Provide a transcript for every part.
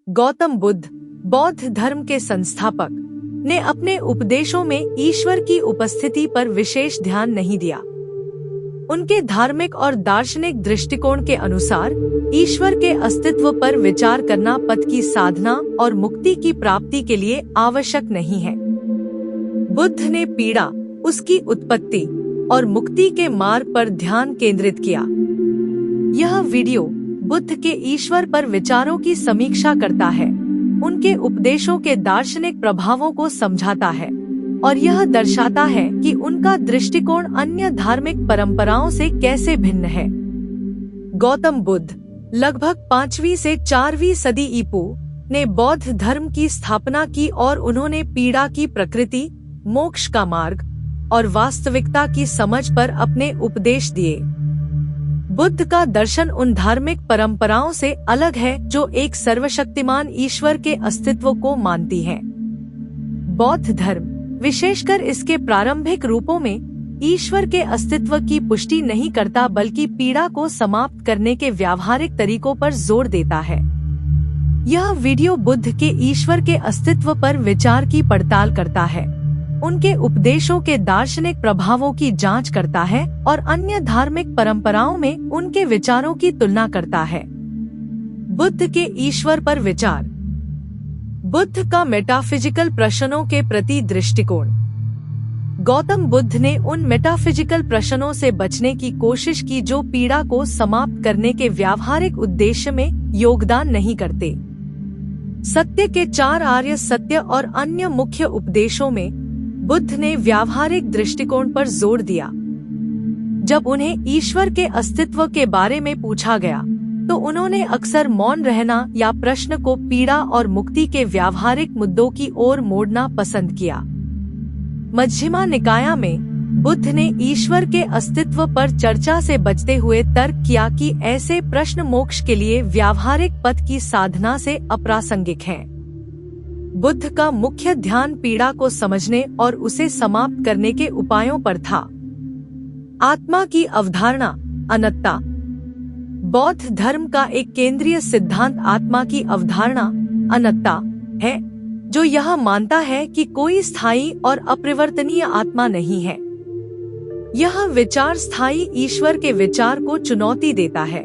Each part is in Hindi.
गौतम बुद्ध, बौद्ध धर्म के संस्थापक, ने अपने उपदेशों में ईश्वर की उपस्थिति पर विशेष ध्यान नहीं दिया। उनके धार्मिक और दार्शनिक दृष्टिकोण के अनुसार ईश्वर के अस्तित्व पर विचार करना पद की साधना और मुक्ति की प्राप्ति के लिए आवश्यक नहीं है। बुद्ध ने पीड़ा, उसकी उत्पत्ति और मुक्ति के मार्ग पर ध्यान केंद्रित किया। यह वीडियो बुद्ध के ईश्वर पर विचारों की समीक्षा करता है, उनके उपदेशों के दार्शनिक प्रभावों को समझाता है और यह दर्शाता है कि उनका दृष्टिकोण अन्य धार्मिक परंपराओं से कैसे भिन्न है। गौतम बुद्ध लगभग 5वीं से 4वीं सदी ईपू ने बौद्ध धर्म की स्थापना की और उन्होंने पीड़ा की प्रकृति, मोक्ष का मार्ग और वास्तविकता की समझ पर अपने उपदेश दिए। बुद्ध का दर्शन उन धार्मिक परंपराओं से अलग है जो एक सर्वशक्तिमान ईश्वर के अस्तित्व को मानती हैं। बौद्ध धर्म, विशेषकर इसके प्रारंभिक रूपों में, ईश्वर के अस्तित्व की पुष्टि नहीं करता बल्कि पीड़ा को समाप्त करने के व्यावहारिक तरीकों पर जोर देता है। यह वीडियो बुद्ध के ईश्वर के अस्तित्व पर विचार की पड़ताल करता है, उनके उपदेशों के दार्शनिक प्रभावों की जांच करता है और अन्य धार्मिक परंपराओं में उनके विचारों की तुलना करता है। बुद्ध के ईश्वर पर विचार। बुद्ध का मेटाफिजिकल प्रश्नों के प्रति दृष्टिकोण। गौतम बुद्ध ने उन मेटाफिजिकल प्रश्नों से बचने की कोशिश की जो पीड़ा को समाप्त करने के व्यावहारिक उद्देश्य में योगदान नहीं करते। सत्य के 4 आर्य सत्य और अन्य मुख्य उपदेशों में बुद्ध ने व्यावहारिक दृष्टिकोण पर जोर दिया। जब उन्हें ईश्वर के अस्तित्व के बारे में पूछा गया तो उन्होंने अक्सर मौन रहना या प्रश्न को पीड़ा और मुक्ति के व्यावहारिक मुद्दों की ओर मोड़ना पसंद किया। मध्यमा निकाय में बुद्ध ने ईश्वर के अस्तित्व पर चर्चा से बचते हुए तर्क किया कि ऐसे प्रश्न मोक्ष के लिए व्यावहारिक पथ की साधना से अप्रासंगिक हैं। बुद्ध का मुख्य ध्यान पीड़ा को समझने और उसे समाप्त करने के उपायों पर था। आत्मा की अवधारणा, अनंतता। बौद्ध धर्म का एक केंद्रीय सिद्धांत आत्मा की अवधारणा, अनंतता है, जो यह मानता है कि कोई स्थायी और अपरिवर्तनीय आत्मा नहीं है। यह विचार स्थायी ईश्वर के विचार को चुनौती देता है।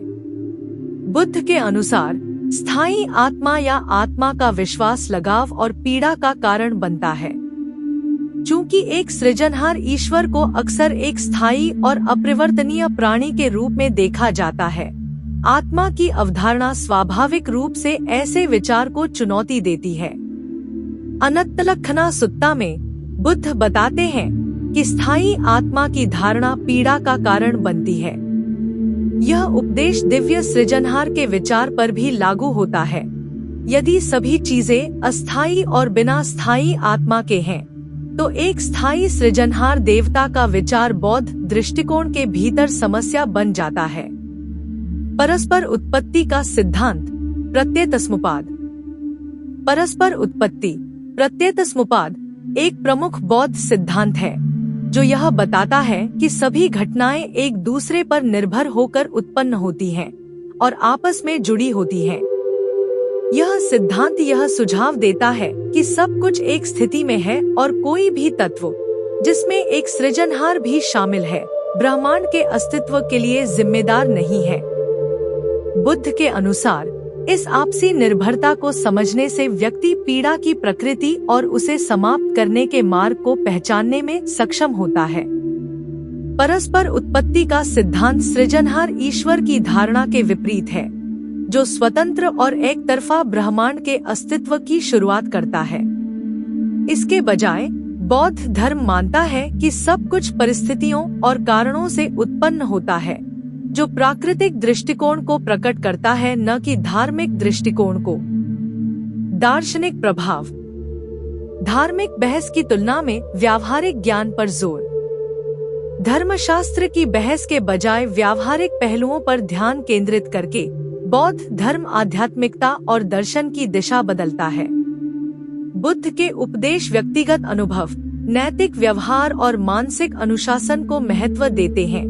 बुद्ध के अनुसार स्थायी आत्मा या आत्मा का विश्वास लगाव और पीड़ा का कारण बनता है। चूंकि एक सृजनहार ईश्वर को अक्सर एक स्थायी और अपरिवर्तनीय प्राणी के रूप में देखा जाता है, आत्मा की अवधारणा स्वाभाविक रूप से ऐसे विचार को चुनौती देती है। अनंतलक्षणा सुत्ता में बुद्ध बताते हैं कि स्थायी आत्मा की धारणा पीड़ा का कारण बनती है। यह उपदेश दिव्य सृजनहार के विचार पर भी लागू होता है। यदि सभी चीजें अस्थायी और बिना स्थायी आत्मा के हैं, तो एक स्थायी सृजनहार देवता का विचार बौद्ध दृष्टिकोण के भीतर समस्या बन जाता है। परस्पर उत्पत्ति का सिद्धांत, प्रत्येतसमुपाद। परस्पर उत्पत्ति, प्रत्येतसमुपाद एक प्रमुख बौद्ध सिद्धांत है जो यह बताता है कि सभी घटनाएं एक दूसरे पर निर्भर होकर उत्पन्न होती हैं और आपस में जुड़ी होती हैं। यह सिद्धांत यह सुझाव देता है कि सब कुछ एक स्थिति में है और कोई भी तत्व, जिसमें एक सृजनहार भी शामिल है, ब्रह्मांड के अस्तित्व के लिए जिम्मेदार नहीं है। बुद्ध के अनुसार इस आपसी निर्भरता को समझने से व्यक्ति पीड़ा की प्रकृति और उसे समाप्त करने के मार्ग को पहचानने में सक्षम होता है। परस्पर उत्पत्ति का सिद्धांत सृजनहार ईश्वर की धारणा के विपरीत है, जो स्वतंत्र और एक तरफा ब्रह्मांड के अस्तित्व की शुरुआत करता है। इसके बजाय बौद्ध धर्म मानता है कि सब कुछ परिस्थितियों और कारणों से उत्पन्न होता है, जो प्राकृतिक दृष्टिकोण को प्रकट करता है, न कि धार्मिक दृष्टिकोण को। दार्शनिक प्रभाव। धार्मिक बहस की तुलना में व्यावहारिक ज्ञान पर जोर। धर्मशास्त्र की बहस के बजाय व्यावहारिक पहलुओं पर ध्यान केंद्रित करके बौद्ध धर्म आध्यात्मिकता और दर्शन की दिशा बदलता है। बुद्ध के उपदेश व्यक्तिगत अनुभव, नैतिक व्यवहार और मानसिक अनुशासन को महत्व देते हैं,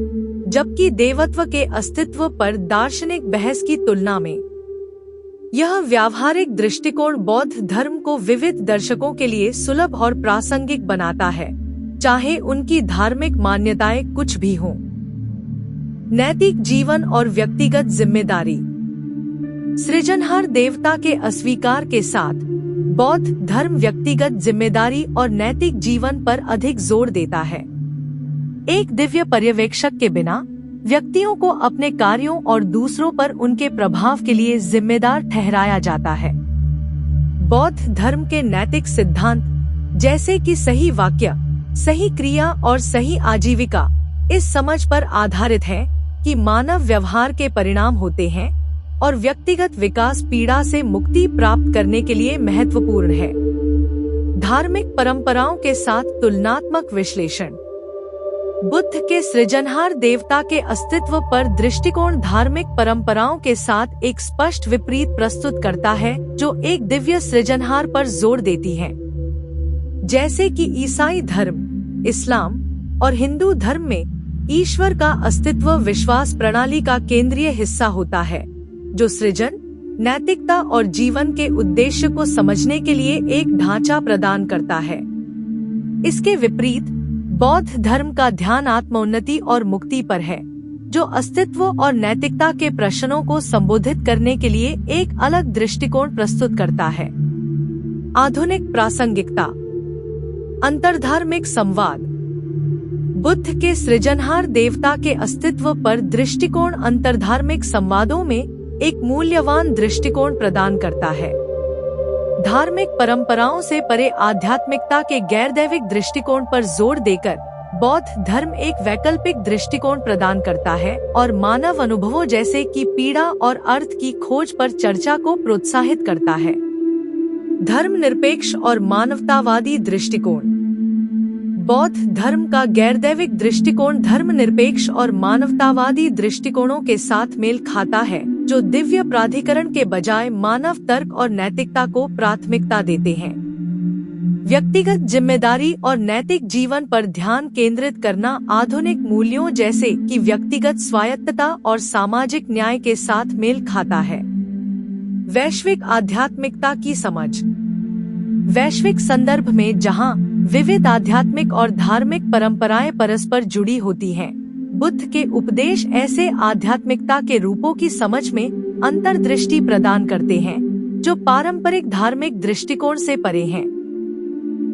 जबकि देवत्व के अस्तित्व पर दार्शनिक बहस की तुलना में यह व्यावहारिक दृष्टिकोण बौद्ध धर्म को विविध दर्शकों के लिए सुलभ और प्रासंगिक बनाता है, चाहे उनकी धार्मिक मान्यताएं कुछ भी हों। नैतिक जीवन और व्यक्तिगत जिम्मेदारी। सृजनहार देवता के अस्वीकार के साथ बौद्ध धर्म व्यक्तिगत जिम्मेदारी और नैतिक जीवन पर अधिक जोर देता है। एक दिव्य पर्यवेक्षक के बिना व्यक्तियों को अपने कार्यों और दूसरों पर उनके प्रभाव के लिए जिम्मेदार ठहराया जाता है। बौद्ध धर्म के नैतिक सिद्धांत, जैसे कि सही वाक्य, सही क्रिया और सही आजीविका, इस समझ पर आधारित है कि मानव व्यवहार के परिणाम होते हैं और व्यक्तिगत विकास पीड़ा से मुक्ति प्राप्त करने के लिए महत्वपूर्ण है। धार्मिक परंपराओं के साथ तुलनात्मक विश्लेषण। बुद्ध के सृजनहार देवता के अस्तित्व पर दृष्टिकोण धार्मिक परंपराओं के साथ एक स्पष्ट विपरीत प्रस्तुत करता है, जो एक दिव्य सृजनहार पर जोर देती है। जैसे कि ईसाई धर्म, इस्लाम और हिंदू धर्म में ईश्वर का अस्तित्व विश्वास प्रणाली का केंद्रीय हिस्सा होता है, जो सृजन, नैतिकता और जीवन के उद्देश्य को समझने के लिए एक ढांचा प्रदान करता है। इसके विपरीत बौद्ध धर्म का ध्यान आत्मोन्नति और मुक्ति पर है, जो अस्तित्व और नैतिकता के प्रश्नों को संबोधित करने के लिए एक अलग दृष्टिकोण प्रस्तुत करता है। आधुनिक प्रासंगिकता। अंतर्धार्मिक संवाद। बुद्ध के सृजनहार देवता के अस्तित्व पर दृष्टिकोण अंतर्धार्मिक संवादों में एक मूल्यवान दृष्टिकोण प्रदान करता है। धार्मिक परंपराओं से परे आध्यात्मिकता के गैरदैविक दृष्टिकोण पर जोर देकर बौद्ध धर्म एक वैकल्पिक दृष्टिकोण प्रदान करता है और मानव अनुभवों जैसे कि पीड़ा और अर्थ की खोज पर चर्चा को प्रोत्साहित करता है। धर्मनिरपेक्ष और मानवतावादी दृष्टिकोण। बौद्ध धर्म का गैरदैविक दृष्टिकोण धर्मनिरपेक्ष और मानवतावादी दृष्टिकोणों के साथ मेल खाता है, जो दिव्य प्राधिकरण के बजाय मानव तर्क और नैतिकता को प्राथमिकता देते हैं। व्यक्तिगत जिम्मेदारी और नैतिक जीवन पर ध्यान केंद्रित करना आधुनिक मूल्यों जैसे कि व्यक्तिगत स्वायत्तता और सामाजिक न्याय के साथ मेल खाता है। वैश्विक आध्यात्मिकता की समझ। वैश्विक संदर्भ में जहां विविध आध्यात्मिक और धार्मिक परंपराएं परस्पर जुड़ी होती हैं, बुद्ध के उपदेश ऐसे आध्यात्मिकता के रूपों की समझ में अंतर्दृष्टि प्रदान करते हैं, जो पारंपरिक धार्मिक दृष्टिकोण से परे हैं।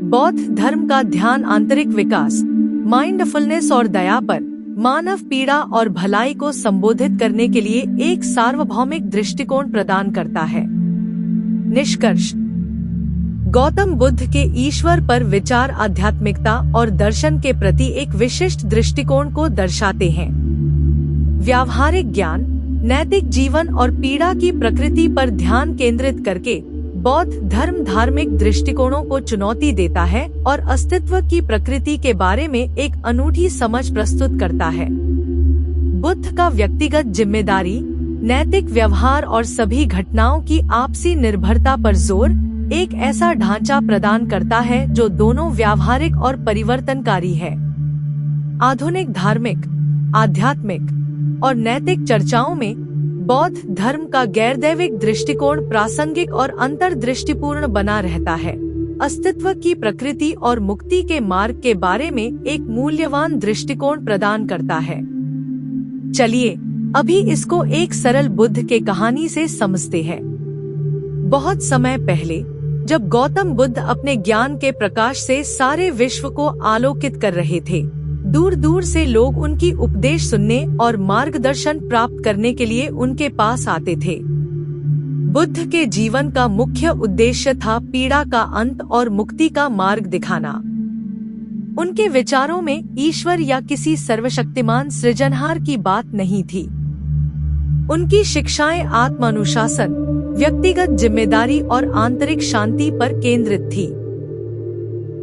बौद्ध धर्म का ध्यान आंतरिक विकास, माइंडफुलनेस और दया पर, मानव पीड़ा और भलाई को संबोधित करने के लिए एक सार्वभौमिक दृष्टिकोण प्रदान करता है। निष्कर्ष। गौतम बुद्ध के ईश्वर पर विचार आध्यात्मिकता और दर्शन के प्रति एक विशिष्ट दृष्टिकोण को दर्शाते हैं। व्यावहारिक ज्ञान, नैतिक जीवन और पीड़ा की प्रकृति पर ध्यान केंद्रित करके बौद्ध धर्म धार्मिक दृष्टिकोणों को चुनौती देता है और अस्तित्व की प्रकृति के बारे में एक अनूठी समझ प्रस्तुत करता है। बुद्ध का व्यक्तिगत जिम्मेदारी, नैतिक व्यवहार और सभी घटनाओं की आपसी निर्भरता पर जोर एक ऐसा ढांचा प्रदान करता है जो दोनों व्यावहारिक और परिवर्तनकारी है। आधुनिक धार्मिक, आध्यात्मिक और नैतिक चर्चाओं में बौद्ध धर्म का गैरदैविक दृष्टिकोण प्रासंगिक और अंतर्दृष्टिपूर्ण बना रहता है, अस्तित्व की प्रकृति और मुक्ति के मार्ग के बारे में एक मूल्यवान दृष्टिकोण प्रदान करता है। चलिए अभी इसको एक सरल बुद्ध के कहानी से समझते हैं। बहुत समय पहले जब गौतम बुद्ध अपने ज्ञान के प्रकाश से सारे विश्व को आलोकित कर रहे थे, दूर दूर से लोग उनकी उपदेश सुनने और मार्गदर्शन प्राप्त करने के लिए उनके पास आते थे। बुद्ध के जीवन का मुख्य उद्देश्य था पीड़ा का अंत और मुक्ति का मार्ग दिखाना। उनके विचारों में ईश्वर या किसी सर्वशक्तिमान सृजनहार की बात नहीं थी। उनकी शिक्षाएं आत्मानुशासन, व्यक्तिगत जिम्मेदारी और आंतरिक शांति पर केंद्रित थी।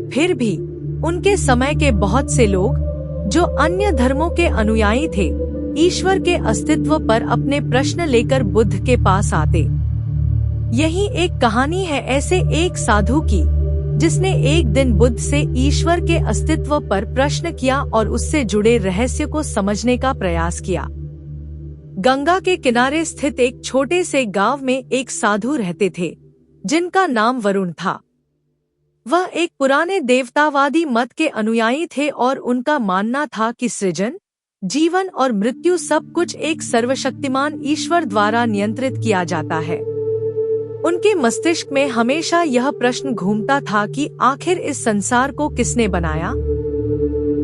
फिर भी उनके समय के बहुत से लोग, जो अन्य धर्मों के अनुयायी थे, ईश्वर के अस्तित्व पर अपने प्रश्न लेकर बुद्ध के पास आते। यही एक कहानी है ऐसे एक साधु की, जिसने एक दिन बुद्ध से ईश्वर के अस्तित्व पर प्रश्न किया और उससे जुड़े रहस्य को समझने का प्रयास किया। गंगा के किनारे स्थित एक छोटे से गांव में एक साधु रहते थे, जिनका नाम वरुण था। वह एक पुराने देवतावादी मत के अनुयायी थे और उनका मानना था कि सृजन, जीवन और मृत्यु सब कुछ एक सर्वशक्तिमान ईश्वर द्वारा नियंत्रित किया जाता है। उनके मस्तिष्क में हमेशा यह प्रश्न घूमता था कि आखिर इस संसार को किसने बनाया?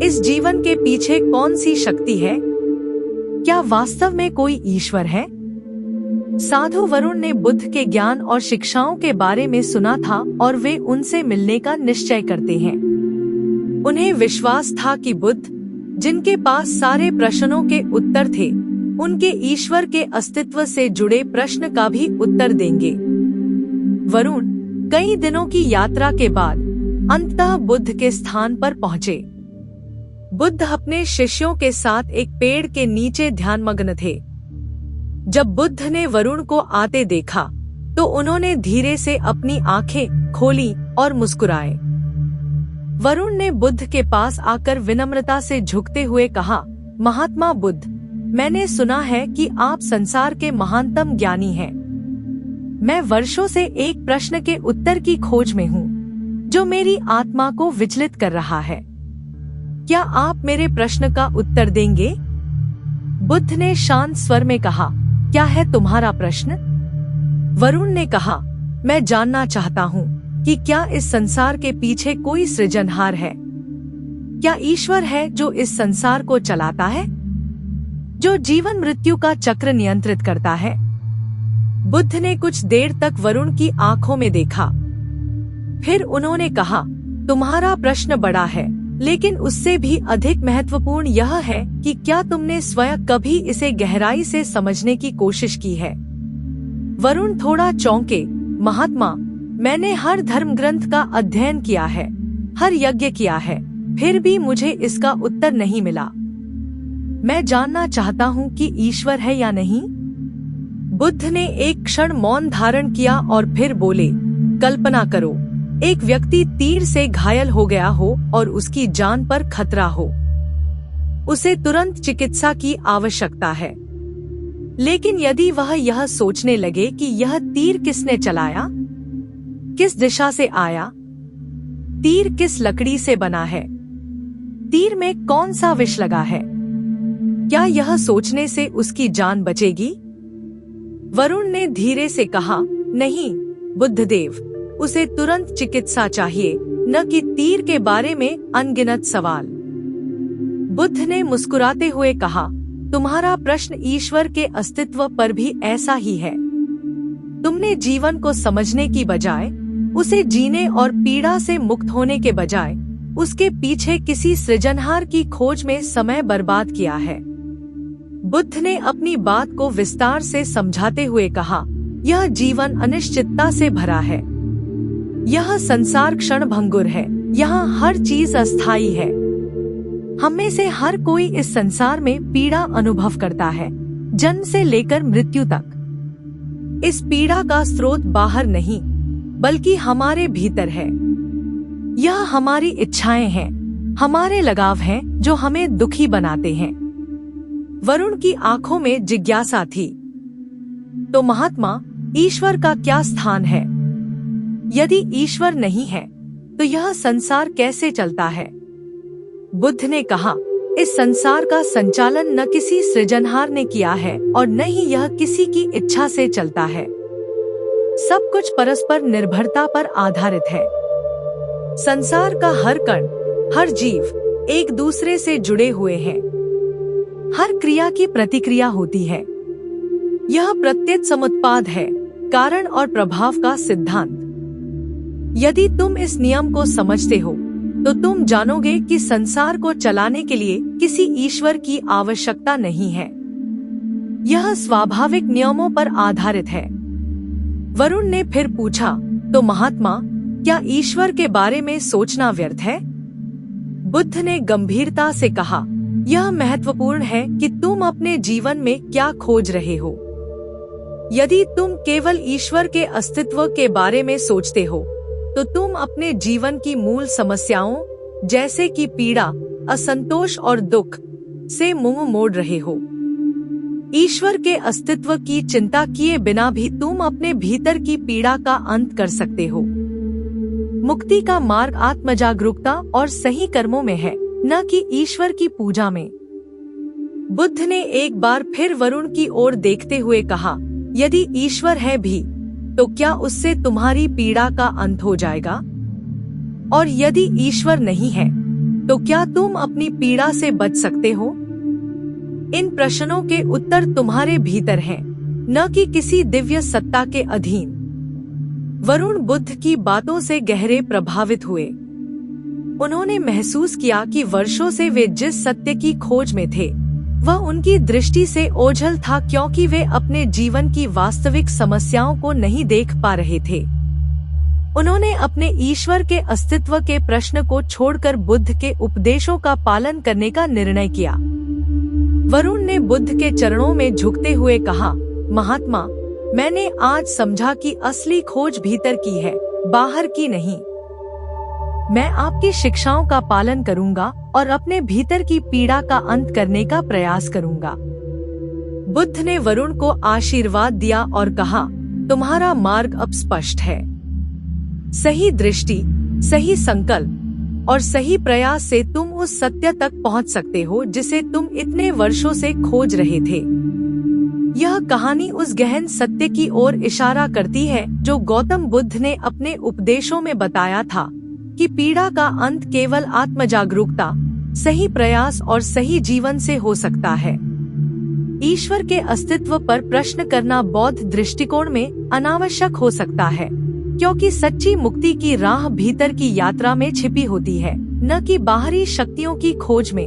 इस जीवन के पीछे कौन सी शक्ति है? क्या वास्तव में कोई ईश्वर है? साधु वरुण ने बुद्ध के ज्ञान और शिक्षाओं के बारे में सुना था और वे उनसे मिलने का निश्चय करते हैं। उन्हें विश्वास था कि बुद्ध, जिनके पास सारे प्रश्नों के उत्तर थे, उनके ईश्वर के अस्तित्व से जुड़े प्रश्न का भी उत्तर देंगे। वरुण कई दिनों की यात्रा के बाद अंततः बुद्ध के स्थान पर पहुँचे। बुद्ध अपने शिष्यों के साथ एक पेड़ के नीचे ध्यानमग्न थे। जब बुद्ध ने वरुण को आते देखा तो उन्होंने धीरे से अपनी आंखें खोली और मुस्कुराए। वरुण ने बुद्ध के पास आकर विनम्रता से झुकते हुए कहा, महात्मा बुद्ध, मैंने सुना है कि आप संसार के महानतम ज्ञानी हैं। मैं वर्षों से एक प्रश्न के उत्तर की खोज में हूँ, जो मेरी आत्मा को विचलित कर रहा है। क्या आप मेरे प्रश्न का उत्तर देंगे? बुद्ध ने शांत स्वर में कहा, क्या है तुम्हारा प्रश्न? वरुण ने कहा, मैं जानना चाहता हूँ कि क्या इस संसार के पीछे कोई सृजनहार है? क्या ईश्वर है जो इस संसार को चलाता है, जो जीवन मृत्यु का चक्र नियंत्रित करता है? बुद्ध ने कुछ देर तक वरुण की आंखों में देखा। फिर उन्होंने कहा, तुम्हारा प्रश्न बड़ा है, लेकिन उससे भी अधिक महत्वपूर्ण यह है कि क्या तुमने स्वयं कभी इसे गहराई से समझने की कोशिश की है? वरुण थोड़ा चौंके, महात्मा, मैंने हर धर्म ग्रंथ का अध्ययन किया है, हर यज्ञ किया है, फिर भी मुझे इसका उत्तर नहीं मिला। मैं जानना चाहता हूँ कि ईश्वर है या नहीं। बुद्ध ने एक क्षण मौन धारण किया और फिर बोले, कल्पना करो, एक व्यक्ति तीर से घायल हो गया हो और उसकी जान पर खतरा हो। उसे तुरंत चिकित्सा की आवश्यकता है। लेकिन यदि वह यह सोचने लगे कि यह तीर किसने चलाया, किस दिशा से आया, तीर किस लकड़ी से बना है, तीर में कौन सा विष लगा है, क्या यह सोचने से उसकी जान बचेगी? वरुण ने धीरे से कहा, नहीं बुद्धदेव, उसे तुरंत चिकित्सा चाहिए, न कि तीर के बारे में अनगिनत सवाल। बुद्ध ने मुस्कुराते हुए कहा, तुम्हारा प्रश्न ईश्वर के अस्तित्व पर भी ऐसा ही है। तुमने जीवन को समझने की बजाय, उसे जीने और पीड़ा से मुक्त होने के बजाय, उसके पीछे किसी सृजनहार की खोज में समय बर्बाद किया है। बुद्ध ने अपनी बात को विस्तार से समझाते हुए कहा, यह जीवन अनिश्चितता से भरा है। यह संसार क्षण भंगुर है, यहाँ हर चीज अस्थायी है। हम में से हर कोई इस संसार में पीड़ा अनुभव करता है, जन्म से लेकर मृत्यु तक। इस पीड़ा का स्रोत बाहर नहीं, बल्कि हमारे भीतर है। यह हमारी इच्छाएं हैं, हमारे लगाव हैं जो हमें दुखी बनाते हैं। वरुण की आंखों में जिज्ञासा थी। तो महात्मा, ईश्वर का क्या स्थान है? यदि ईश्वर नहीं है तो यह संसार कैसे चलता है? बुद्ध ने कहा, इस संसार का संचालन न किसी सृजनहार ने किया है और न ही यह किसी की इच्छा से चलता है। सब कुछ परस्पर निर्भरता पर आधारित है। संसार का हर कण, हर जीव एक दूसरे से जुड़े हुए हैं। हर क्रिया की प्रतिक्रिया होती है। यह प्रत्येक समुत्पाद है, कारण और प्रभाव का सिद्धांत। यदि तुम इस नियम को समझते हो तो तुम जानोगे कि संसार को चलाने के लिए किसी ईश्वर की आवश्यकता नहीं है। यह स्वाभाविक नियमों पर आधारित है। वरुण ने फिर पूछा, तो महात्मा, क्या ईश्वर के बारे में सोचना व्यर्थ है? बुद्ध ने गंभीरता से कहा, यह महत्वपूर्ण है कि तुम अपने जीवन में क्या खोज रहे हो। यदि तुम केवल ईश्वर के अस्तित्व के बारे में सोचते हो तो तुम अपने जीवन की मूल समस्याओं, जैसे कि पीड़ा, असंतोष और दुख, से मुंह मोड़ रहे हो। ईश्वर के अस्तित्व की चिंता किए बिना भी तुम अपने भीतर की पीड़ा का अंत कर सकते हो। मुक्ति का मार्ग आत्मजागरूकता और सही कर्मों में है, न कि ईश्वर की पूजा में। बुद्ध ने एक बार फिर वरुण की ओर देखते हुए कहा, यदि ईश्वर है भी, तो क्या उससे तुम्हारी पीड़ा का अंत हो जाएगा? और यदि ईश्वर नहीं है, तो क्या तुम अपनी पीड़ा से बच सकते हो? इन प्रश्नों के उत्तर तुम्हारे भीतर हैं, न कि किसी दिव्य सत्ता के अधीन। वरुण बुद्ध की बातों से गहरे प्रभावित हुए। उन्होंने महसूस किया कि वर्षों से वे जिस सत्य की खोज में थे, वह उनकी दृष्टि से ओझल था, क्योंकि वे अपने जीवन की वास्तविक समस्याओं को नहीं देख पा रहे थे। उन्होंने अपने ईश्वर के अस्तित्व के प्रश्न को छोड़कर बुद्ध के उपदेशों का पालन करने का निर्णय किया। वरुण ने बुद्ध के चरणों में झुकते हुए कहा, महात्मा, मैंने आज समझा कि असली खोज भीतर की है, बाहर की नहीं। मैं आपकी शिक्षाओं का पालन करूंगा और अपने भीतर की पीड़ा का अंत करने का प्रयास करूंगा। बुद्ध ने वरुण को आशीर्वाद दिया और कहा, तुम्हारा मार्ग अब स्पष्ट है। सही दृष्टि, सही संकल्प और सही प्रयास से तुम उस सत्य तक पहुंच सकते हो जिसे तुम इतने वर्षों से खोज रहे थे। यह कहानी उस गहन सत्य की ओर इशारा करती है जो गौतम बुद्ध ने अपने उपदेशों में बताया था, कि पीड़ा का अंत केवल आत्मजागरूकता, सही प्रयास और सही जीवन से हो सकता है। ईश्वर के अस्तित्व पर प्रश्न करना बौद्ध दृष्टिकोण में अनावश्यक हो सकता है, क्योंकि सच्ची मुक्ति की राह भीतर की यात्रा में छिपी होती है, न कि बाहरी शक्तियों की खोज में।